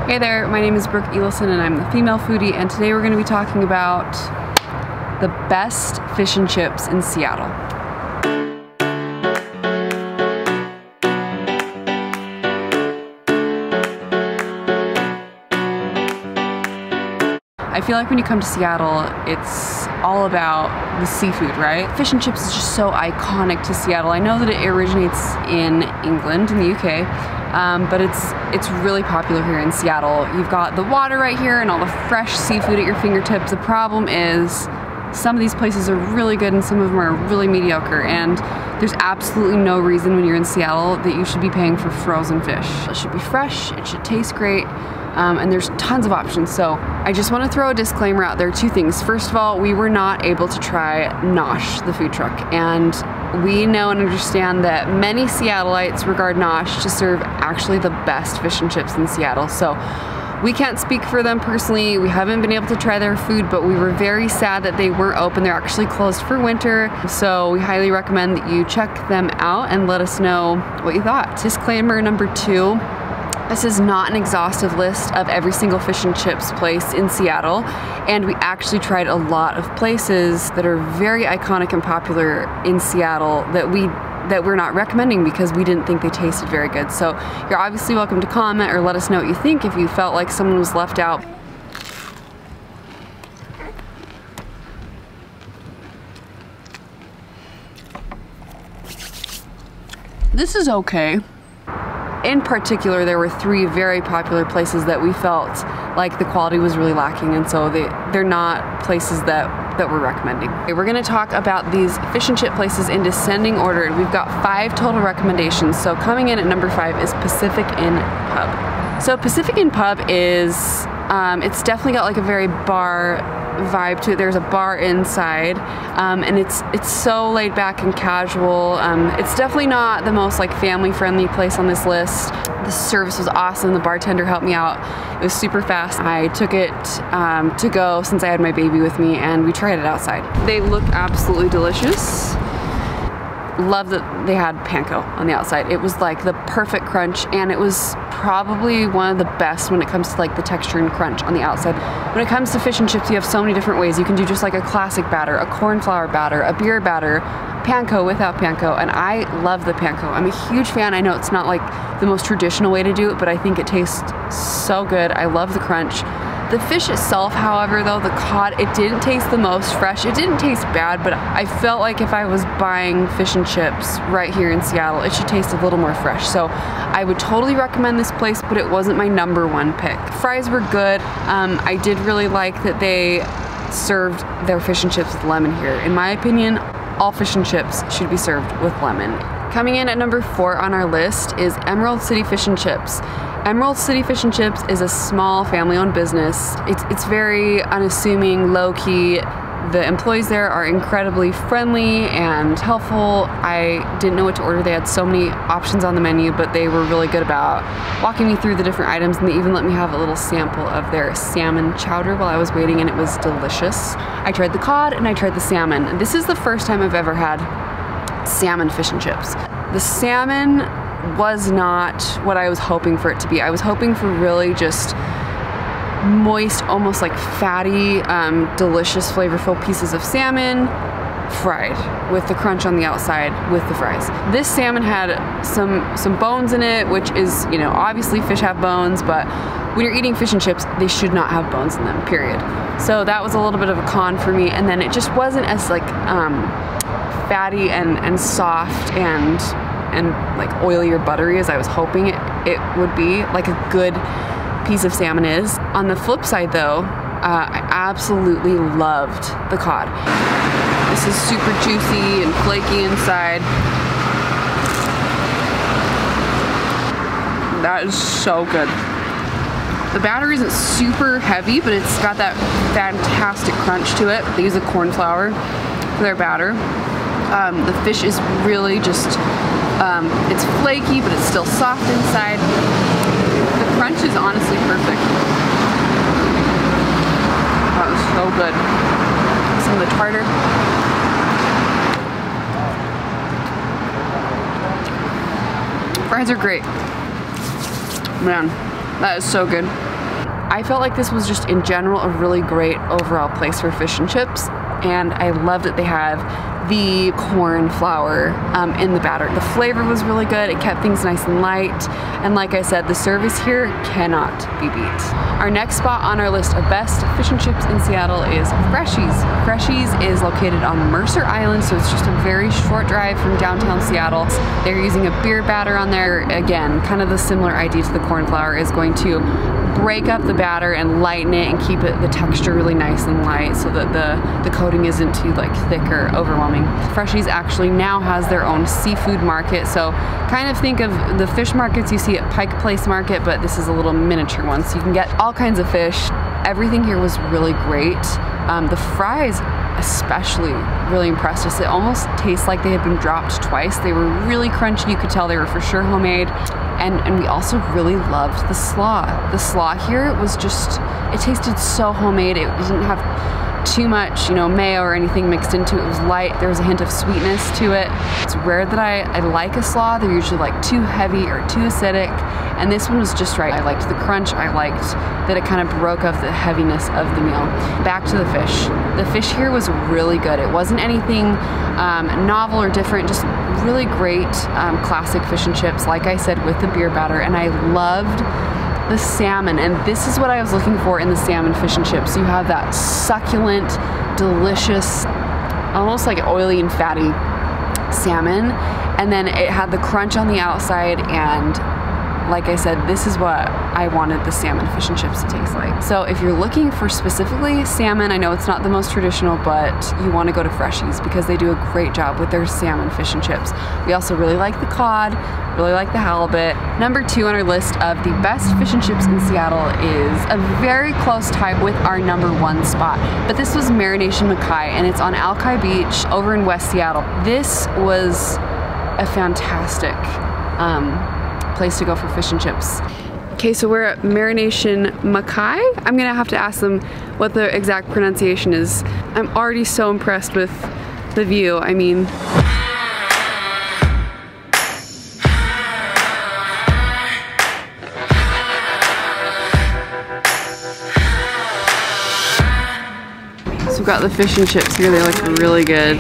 Hey there, my name is Brooke Elison and I'm the female foodie, and today we're going to be talking about the best fish and chips in Seattle. I feel like when you come to Seattle, it's all about the seafood, right? Fish and chips is just so iconic to Seattle. I know that it originates in England, in the UK, but it's really popular here in Seattle. You've got the water right here and all the fresh seafood at your fingertips. The problem is some of these places are really good and some of them are really mediocre, and there's absolutely no reason when you're in Seattle that you should be paying for frozen fish. It should be fresh, it should taste great, and there's tons of options. So I just want to throw a disclaimer out there. Two things. First of all, we were not able to try Nosh, the food truck, and we know and understand that many Seattleites regard Nosh to serve actually the best fish and chips in Seattle. So we can't speak for them personally. We haven't been able to try their food, but we were very sad that they weren't open. They're actually closed for winter. So we highly recommend that you check them out and let us know what you thought. Disclaimer number 2. This is not an exhaustive list of every single fish and chips place in Seattle, and we actually tried a lot of places that are very iconic and popular in Seattle that we're not recommending because we didn't think they tasted very good. So you're obviously welcome to comment or let us know what you think if you felt like someone was left out. This is okay. In particular, there were 3 very popular places that we felt like the quality was really lacking, and so they're not places that we're recommending. Okay, we're gonna talk about these fish and chip places in descending order, and we've got 5 total recommendations. So coming in at number 5 is Pacific Inn Pub. So Pacific Inn Pub is, it's definitely got like a very bar vibe to it. There's a bar inside, and it's so laid back and casual. It's definitely not the most like family friendly place on this list. The service was awesome. The bartender helped me out. It was super fast. I took it to go since I had my baby with me, and we tried it outside. They look absolutely delicious. Love that they had panko on the outside. It was like the perfect crunch, and it was probably one of the best when it comes to like the texture and crunch on the outside. When it comes to fish and chips, you have so many different ways. You can do just like a classic batter, a corn flour batter, a beer batter, panko without panko, and I love the panko. I'm a huge fan. I know it's not like the most traditional way to do it, but I think it tastes so good. I love the crunch. The fish itself, however, though, the cod, it didn't taste the most fresh. It didn't taste bad, but I felt like if I was buying fish and chips right here in Seattle, it should taste a little more fresh. So I would totally recommend this place, but it wasn't my number 1 pick. Fries were good. I did really like that they served their fish and chips with lemon here. In my opinion, all fish and chips should be served with lemon. Coming in at number 4 on our list is Emerald City Fish and Chips. Emerald City Fish and Chips is a small family-owned business. It's very unassuming, low-key. The employees there are incredibly friendly and helpful. I didn't know what to order. They had so many options on the menu, but they were really good about walking me through the different items, and they even let me have a little sample of their salmon chowder while I was waiting, and it was delicious. I tried the cod and I tried the salmon. This is the first time I've ever had salmon fish and chips. The salmon was not what I was hoping for it to be. I was hoping for really just moist, almost like fatty, delicious, flavorful pieces of salmon fried with the crunch on the outside with the fries. This salmon had some bones in it, which is, you know, obviously fish have bones, but when you're eating fish and chips, they should not have bones in them, period. So that was a little bit of a con for me, and then it just wasn't as like fatty and soft and like oily or buttery as I was hoping it would be, like a good piece of salmon is. On the flip side though, I absolutely loved the cod. This is super juicy and flaky inside. That is so good. The batter isn't super heavy, but it's got that fantastic crunch to it. They use a corn flour for their batter. The fish is really just, it's flaky, but it's still soft inside. The crunch is honestly perfect. That was so good. Some of the tartar. Fries are great. Man, that is so good. I felt like this was just in general a really great overall place for fish and chips, and I love that they have the corn flour in the batter. The flavor was really good. It kept things nice and light, and like I said, the service here cannot be beat. Our next spot on our list of best fish and chips in Seattle is Freshies. Freshies is located on Mercer Island, so it's just a very short drive from downtown Seattle. They're using a beer batter on there. Again, kind of the similar idea to the corn flour, is going to break up the batter and lighten it and keep the texture really nice and light so that the coating isn't too like thick or overwhelming. Freshies actually now has their own seafood market, so kind of think of the fish markets you see at Pike Place Market, but this is a little miniature one, so you can get all kinds of fish. Everything here was really great. The fries especially really impressed us. It almost tastes like they had been dropped twice. They were really crunchy. You could tell they were for sure homemade. And we also really loved the slaw. The slaw here was just, it tasted so homemade. It didn't have too much, you know, mayo or anything mixed into it. It was light. There was a hint of sweetness to it. It's rare that I like a slaw. They're usually like too heavy or too acidic, and this one was just right. I liked the crunch. I liked that it kind of broke up the heaviness of the meal. Back to the fish. The fish here was really good. It wasn't anything novel or different, just really great classic fish and chips, like I said, with the beer batter, and I loved the salmon, and this is what I was looking for in the salmon fish and chips. You have that succulent, delicious, almost like oily and fatty salmon, and then it had the crunch on the outside, and like I said, this is what I wanted the salmon fish and chips to taste like. So if you're looking for specifically salmon, I know it's not the most traditional, but you want to go to Freshies because they do a great job with their salmon fish and chips. We also really like the cod, really like the halibut. Number 2 on our list of the best fish and chips in Seattle is a very close tie with our number 1 spot, but this was Marination Makai, and it's on Alki Beach over in West Seattle. This was a fantastic place to go for fish and chips. Okay, so we're at Marination Makai. I'm gonna have to ask them what the exact pronunciation is. I'm already so impressed with the view. I mean, so we've got the fish and chips here. They look really good.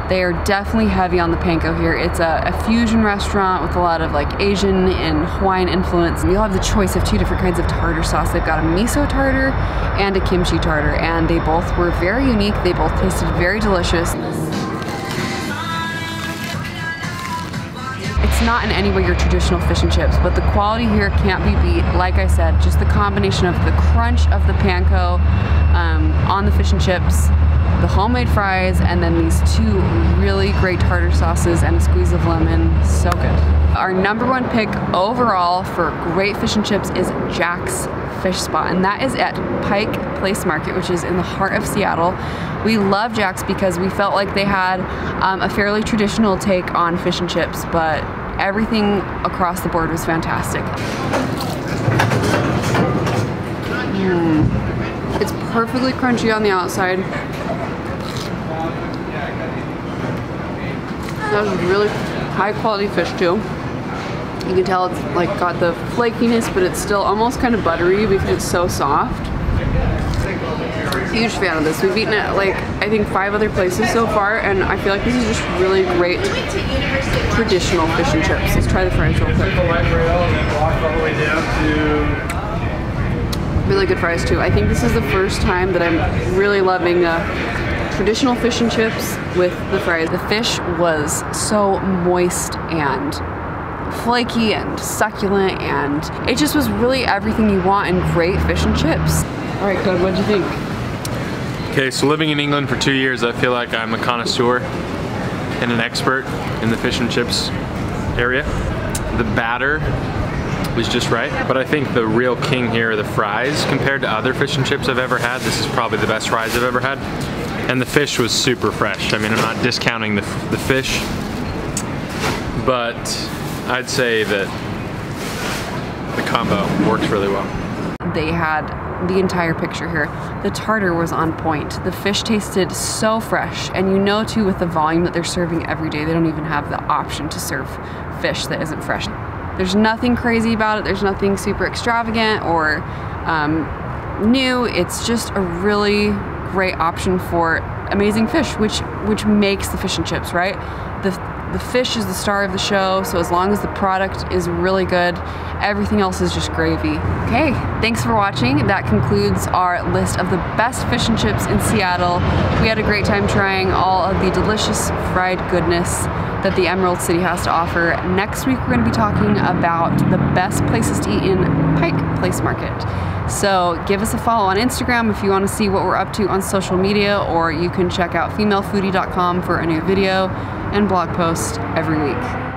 They are definitely heavy on the panko here. It's a fusion restaurant with a lot of like Asian and Hawaiian influence. You'll have the choice of 2 different kinds of tartar sauce. They've got a miso tartar and a kimchi tartar, and they both were very unique. They both tasted very delicious. It's not in any way your traditional fish and chips, but the quality here can't be beat. Like I said, just the combination of the crunch of the panko on the fish and chips, the homemade fries, and then these 2 really great tartar sauces and a squeeze of lemon. So good. Our number 1 pick overall for great fish and chips is Jack's Fish Spot, and that is at Pike Place Market, which is in the heart of Seattle. We love Jack's because we felt like they had a fairly traditional take on fish and chips, but everything across the board was fantastic. It's perfectly crunchy on the outside. That was really high quality fish too. You can tell it's like got the flakiness, but it's still almost kind of buttery because it's so soft. Huge fan of this. We've eaten it like I think 5 other places so far, and I feel like this is just really great traditional fish and chips. Let's try the fries real quick. Really good fries too. I think this is the first time that I'm really loving traditional fish and chips with the fries. The fish was so moist and flaky and succulent, and it just was really everything you want in great fish and chips. All right, Code, what'd you think? Okay, so living in England for 2 years, I feel like I'm a connoisseur and an expert in the fish and chips area. The batter was just right, but I think the real king here are the fries. Compared to other fish and chips I've ever had, this is probably the best fries I've ever had. And the fish was super fresh. I mean, I'm not discounting the fish, but I'd say that the combo works really well. They had the entire picture here. The tartar was on point. The fish tasted so fresh, and you know too with the volume that they're serving every day, they don't even have the option to serve fish that isn't fresh. There's nothing crazy about it. There's nothing super extravagant or new. It's just a really great option for amazing fish, which makes the fish and chips, right? The fish is the star of the show, so as long as the product is really good, everything else is just gravy. Okay, thanks for watching. That concludes our list of the best fish and chips in Seattle. We had a great time trying all of the delicious fried goodness that the Emerald City has to offer. Next week, we're going to be talking about the best places to eat in Pike Place Market. So give us a follow on Instagram if you want to see what we're up to on social media, or you can check out femalefoodie.com for a new video and blog post every week.